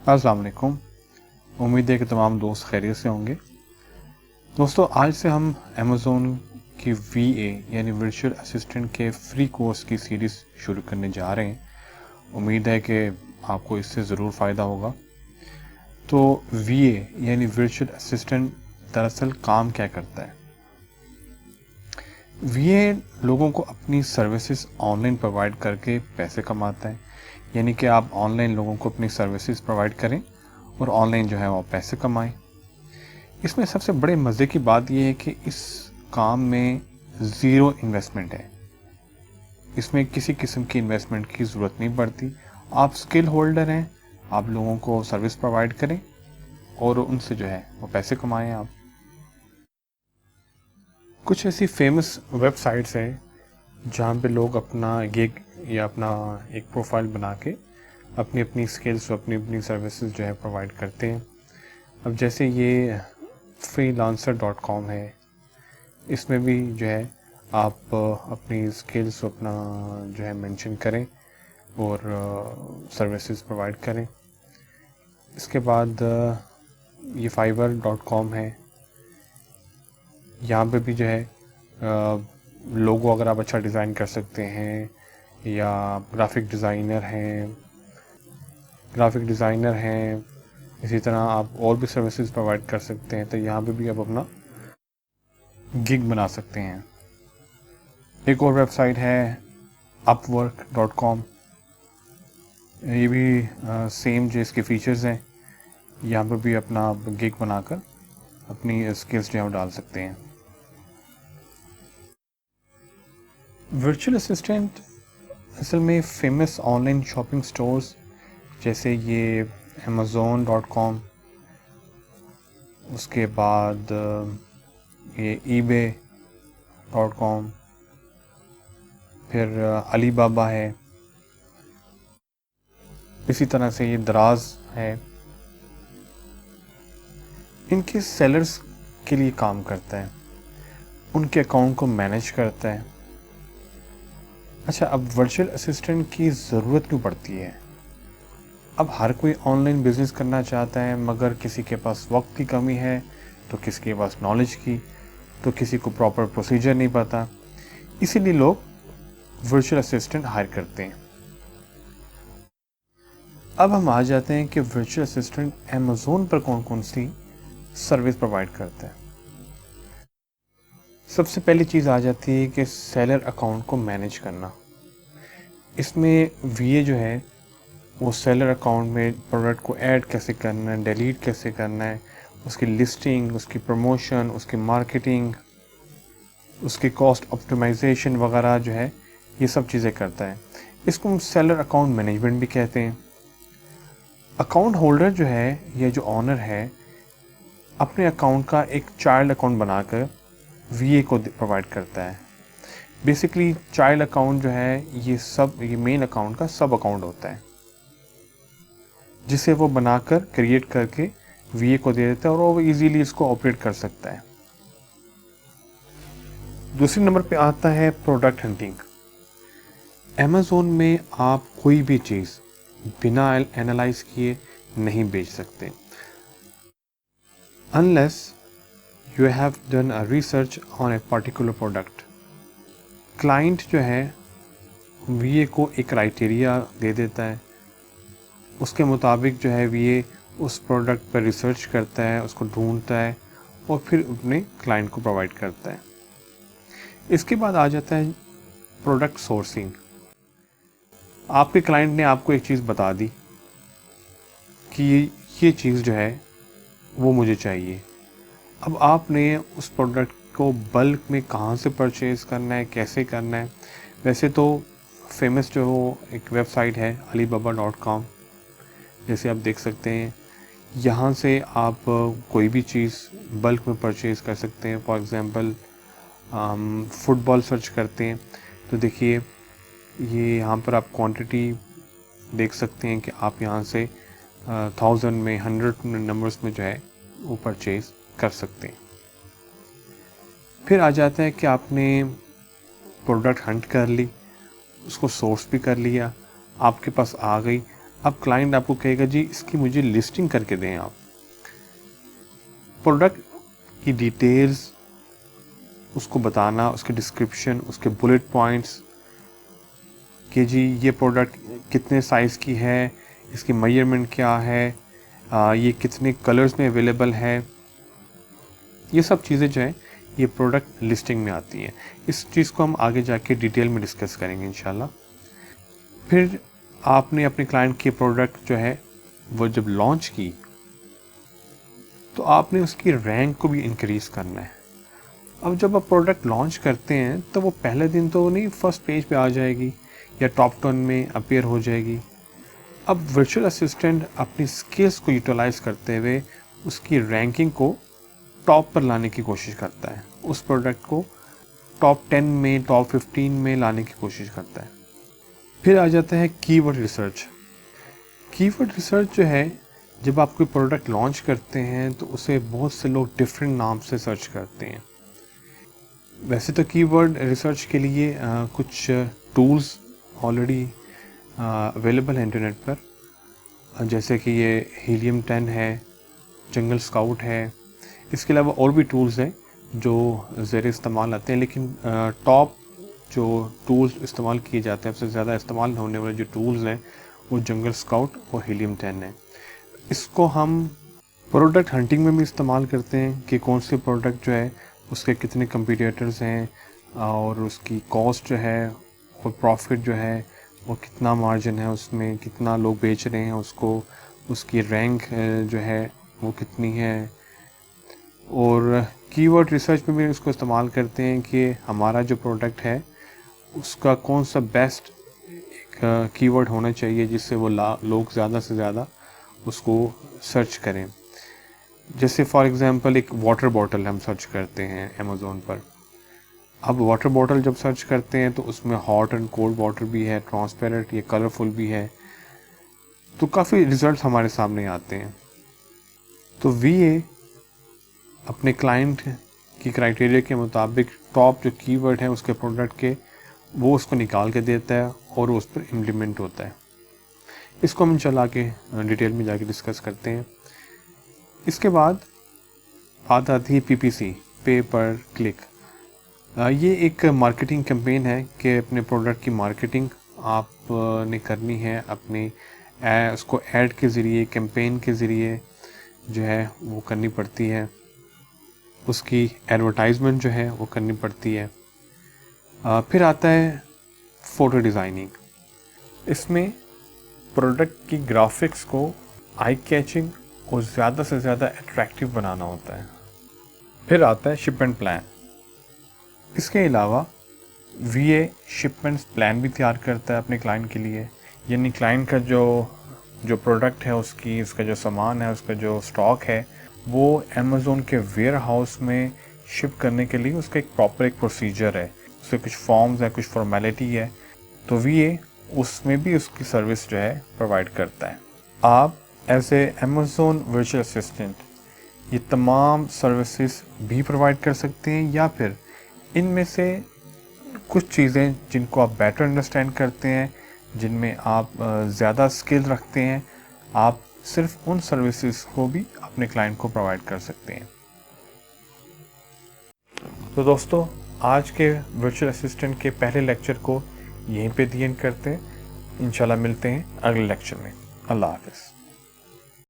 अस्सलाम वालेकुम। उम्मीद है कि तमाम दोस्त खैरियत से होंगे। दोस्तों, आज से हम अमेज़ोन की VA यानी वर्चुअल असिस्टेंट के फ्री कोर्स की सीरीज़ शुरू करने जा रहे हैं। उम्मीद है कि आपको इससे ज़रूर फ़ायदा होगा। तो VA यानी वर्चुअल असिस्टेंट दरअसल काम क्या करता है? VA लोगों को अपनी सर्विसेज ऑनलाइन प्रोवाइड करके पैसे कमाता है। यानी कि आप ऑनलाइन लोगों को अपनी सर्विसेज प्रोवाइड करें और ऑनलाइन जो है वो पैसे कमाएं। इसमें सबसे बड़े मज़े की बात यह है कि इस काम में ज़ीरो इन्वेस्टमेंट है। इसमें किसी किस्म की इन्वेस्टमेंट की ज़रूरत नहीं पड़ती। आप स्किल होल्डर हैं, आप लोगों को सर्विस प्रोवाइड करें और उनसे जो है वो पैसे कमाएं आप। कुछ ऐसी फेमस वेबसाइट्स हैं जहाँ पे लोग अपना गिग या अपना एक प्रोफाइल बना के अपनी अपनी स्किल्स और अपनी अपनी सर्विसेज जो है प्रोवाइड करते हैं। अब जैसे ये freelancer.com है, इसमें भी जो है आप अपनी स्किल्स अपना जो है मेंशन करें और सर्विसेज प्रोवाइड करें। इसके बाद ये fiverr.com है, यहाँ पे भी जो है लोगो अगर आप अच्छा डिज़ाइन कर सकते हैं या ग्राफिक डिज़ाइनर हैं, इसी तरह आप और भी सर्विसेज प्रोवाइड कर सकते हैं, तो यहाँ पे भी आप अपना गिग बना सकते हैं। एक और वेबसाइट है upwork.com, ये भी सेम जो इसके फीचर्स हैं, यहाँ पर भी अपना गिग बनाकर अपनी स्किल्स जो है डाल सकते हैं। वर्चुअल असिस्टेंट असल में फेमस ऑनलाइन शॉपिंग स्टोर्स जैसे ये amazon.com, उसके बाद ये ebay.com, फिर अलीबाबा है, इसी तरह से ये दराज है, इनके सेलर्स के लिए काम करता है, उनके अकाउंट को मैनेज करता है। अच्छा, अब वर्चुअल असिस्टेंट की ज़रूरत क्यों पड़ती है? अब हर कोई ऑनलाइन बिजनेस करना चाहता है, मगर किसी के पास वक्त की कमी है, तो किसी के पास नॉलेज की, तो किसी को प्रॉपर प्रोसीजर नहीं पता। इसीलिए लोग वर्चुअल असिस्टेंट हायर करते हैं। अब हम आ जाते हैं कि वर्चुअल असिस्टेंट अमेज़ोन पर कौन कौन सी सर्विस प्रोवाइड करता है। सबसे पहली चीज़ आ जाती है कि सेलर अकाउंट को मैनेज करना। इसमें VA जो है वो सेलर अकाउंट में प्रोडक्ट को ऐड कैसे करना है, डिलीट कैसे करना है, उसकी लिस्टिंग, उसकी प्रमोशन, उसकी मार्केटिंग, उसकी कॉस्ट ऑप्टिमाइजेशन वगैरह जो है ये सब चीज़ें करता है। इसको हम सेलर अकाउंट मैनेजमेंट भी कहते हैं। अकाउंट होल्डर जो है या जो ऑनर है अपने अकाउंट का एक चाइल्ड अकाउंट बनाकर VA को प्रोवाइड करता है। बेसिकली चाइल्ड अकाउंट जो है ये मेन अकाउंट का सब अकाउंट होता है, जिसे वो बनाकर क्रिएट करके VA को दे देता है और वो इजीली इसको ऑपरेट कर सकता है। दूसरे नंबर पे आता है प्रोडक्ट हंटिंग। अमेज़ोन में आप कोई भी चीज़ बिना एनालाइज किए नहीं बेच सकते, unless you have done a research on a particular product. Client जो है VA को एक क्राइटेरिया दे देता है, उसके मुताबिक जो है VA उस प्रोडक्ट पर रिसर्च करता है, उसको ढूंढता है और फिर अपने क्लाइंट को प्रोवाइड करता है। इसके बाद आ जाता है प्रोडक्ट सोर्सिंग। आपके क्लाइंट ने आपको एक चीज़ बता दी कि ये चीज़ जो है वो मुझे चाहिए। अब आपने उस प्रोडक्ट को बल्क में कहाँ से परचेज़ करना है, कैसे करना है। वैसे तो फेमस जो एक वेबसाइट है alibaba.com, जैसे आप देख सकते हैं, यहाँ से आप कोई भी चीज़ बल्क में परचेज़ कर सकते हैं। फॉर एग्ज़ाम्पल फुटबॉल सर्च करते हैं तो देखिए ये यहाँ पर आप क्वांटिटी देख सकते हैं कि आप यहाँ से 1000 में 100 नंबर्स में जो है वो परचेज़ कर सकते हैं। फिर आ जाता है कि आपने प्रोडक्ट हंट कर ली, उसको सोर्स भी कर लिया, आपके पास आ गई। अब क्लाइंट आपको कहेगा जी इसकी मुझे लिस्टिंग करके दें आप। प्रोडक्ट की डिटेल्स उसको बताना, उसके डिस्क्रिप्शन, उसके बुलेट पॉइंट्स कि जी ये प्रोडक्ट कितने साइज़ की है, इसकी मेजरमेंट क्या है, ये कितने कलर्स में अवेलेबल है, ये सब चीज़ें जो हैं ये प्रोडक्ट लिस्टिंग में आती हैं। इस चीज़ को हम आगे जाके डिटेल में डिस्कस करेंगे इंशाल्लाह। फिर आपने अपने क्लाइंट की प्रोडक्ट जो है वो जब लॉन्च की तो आपने उसकी रैंक को भी इंक्रीज़ करना है। अब जब आप प्रोडक्ट लॉन्च करते हैं तो वो पहले दिन तो नहीं फर्स्ट पेज पे आ जाएगी या टॉप 10 में अपीयर हो जाएगी। अब वर्चुअल असिस्टेंट अपनी स्किल्स को यूटिलाइज करते हुए उसकी रैंकिंग को टॉप पर लाने की कोशिश करता है, उस प्रोडक्ट को टॉप 10 में, टॉप 15 में लाने की कोशिश करता है। फिर आ जाता है कीवर्ड रिसर्च। कीवर्ड रिसर्च जो है, जब आप कोई प्रोडक्ट लॉन्च करते हैं तो उसे बहुत से लोग डिफरेंट नाम से सर्च करते हैं। वैसे तो कीवर्ड रिसर्च के लिए कुछ टूल्स ऑलरेडी अवेलेबल हैं इंटरनेट पर, जैसे कि ये हीलियम 10 है, जंगल स्काउट है। इसके अलावा और भी टूल्स हैं जो ज़ेर इस्तेमाल आते हैं, लेकिन टॉप जो टूल्स इस्तेमाल किए जाते हैं, सबसे ज़्यादा इस्तेमाल होने वाले जो टूल्स हैं वो जंगल स्काउट और हीलियम 10 है। इसको हम प्रोडक्ट हंटिंग में भी इस्तेमाल करते हैं कि कौन से प्रोडक्ट जो है उसके कितने कंपटीटर्स हैं और उसकी कॉस्ट जो है और प्रॉफिट जो है वो कितना मार्जिन है, उसमें कितना लोग बेच रहे हैं उसको, उसकी रैंक जो है वो कितनी है। और कीवर्ड रिसर्च में भी इसको इस्तेमाल करते हैं कि हमारा जो प्रोडक्ट है उसका कौन सा बेस्ट एक कीवर्ड होना चाहिए जिससे वो लोग ज़्यादा से ज़्यादा उसको सर्च करें। जैसे फॉर एग्ज़ाम्पल एक वाटर बॉटल हम सर्च करते हैं अमेज़ोन पर। अब वाटर बॉटल जब सर्च करते हैं तो उसमें हॉट एंड कोल्ड वाटर भी है, ट्रांसपेरेंट, ये कलरफुल भी है, तो काफ़ी रिजल्ट्स हमारे सामने आते हैं। तो वीए अपने क्लाइंट की क्राइटेरिया के मुताबिक टॉप जो कीवर्ड है उसके प्रोडक्ट के, वो उसको निकाल के देता है और उस पर इम्प्लीमेंट होता है। इसको हम चला के डिटेल में जाके डिस्कस करते हैं। इसके बाद बात आती है पीपीसी, पे पर क्लिक। ये एक मार्केटिंग कैंपेन है कि अपने प्रोडक्ट की मार्केटिंग आपने करनी है, अपनी उसको ऐड के ज़रिए, कैंपेन के ज़रिए जो है वो करनी पड़ती है, उसकी एडवर्टाइजमेंट जो है वो करनी पड़ती है। फिर आता है फ़ोटो डिज़ाइनिंग। इसमें प्रोडक्ट की ग्राफिक्स को आई कैचिंग और ज़्यादा से ज़्यादा अट्रैक्टिव बनाना होता है। फिर आता है शिपमेंट प्लान। इसके अलावा वीए शिपमेंट्स प्लान भी तैयार करता है अपने क्लाइंट के लिए, यानी क्लाइंट का जो प्रोडक्ट है उसका जो सामान है, उसका जो स्टॉक है, वो अमेज़ोन के वेयर हाउस में शिप करने के लिए उसका एक प्रॉपर एक प्रोसीजर है, उसके कुछ फॉर्म्स है, कुछ फॉर्मेलिटी है, तो वीए उसमें भी उसकी सर्विस जो है प्रोवाइड करता है। आप as a Amazon virtual assistant ये तमाम सर्विसेज भी प्रोवाइड कर सकते हैं, या फिर इनमें से कुछ चीज़ें जिनको आप बेटर अंडरस्टैंड करते हैं, जिनमें आप ज़्यादा स्किल रखते हैं, आप सिर्फ उन सर्विसेज को भी अपने क्लाइंट को प्रोवाइड कर सकते हैं। तो दोस्तों, आज के वर्चुअल असिस्टेंट के पहले लेक्चर को यहीं पे दी एंड करते हैं। इंशाल्लाह मिलते हैं अगले लेक्चर में। अल्लाह हाफ़िज़।